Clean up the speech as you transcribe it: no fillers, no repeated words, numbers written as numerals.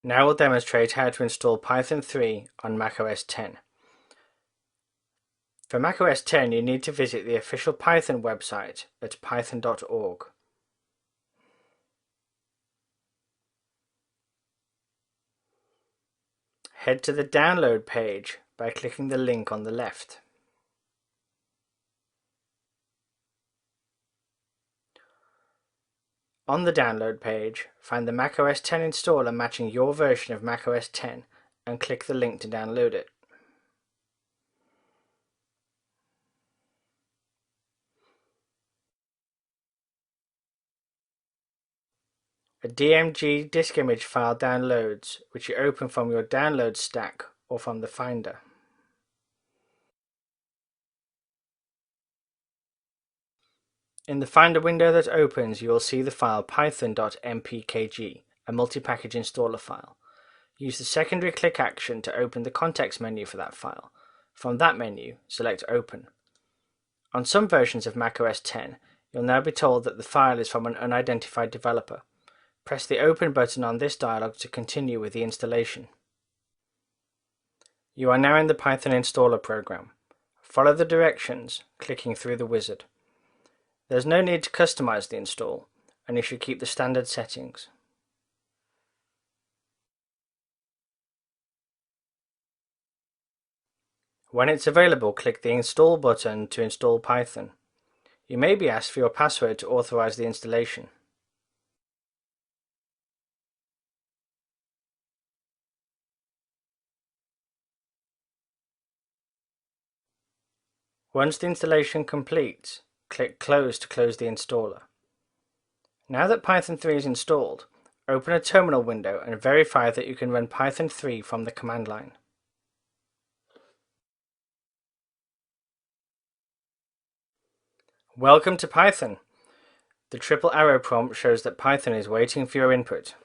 Now we'll demonstrate how to install Python 3 on macOS 10. For macOS 10 you need to visit the official Python website at python.org. Head to the download page by clicking the link on the left. On the download page, find the macOS 10 installer matching your version of macOS 10 and click the link to download it. A DMG disk image file downloads, which you open from your download stack or from the Finder. In the Finder window that opens, you will see the file python.mpkg, a multi-package installer file. Use the secondary click action to open the context menu for that file. From that menu, select Open. On some versions of macOS 10, you'll now be told that the file is from an unidentified developer. Press the Open button on this dialog to continue with the installation. You are now in the Python installer program. Follow the directions, clicking through the wizard. There's no need to customize the install, and you should keep the standard settings. When it's available, click the Install button to install Python. You may be asked for your password to authorize the installation. Once the installation completes, click Close to close the installer. Now that Python 3 is installed, open a terminal window and verify that you can run Python 3 from the command line. Welcome to Python! The triple arrow prompt shows that Python is waiting for your input.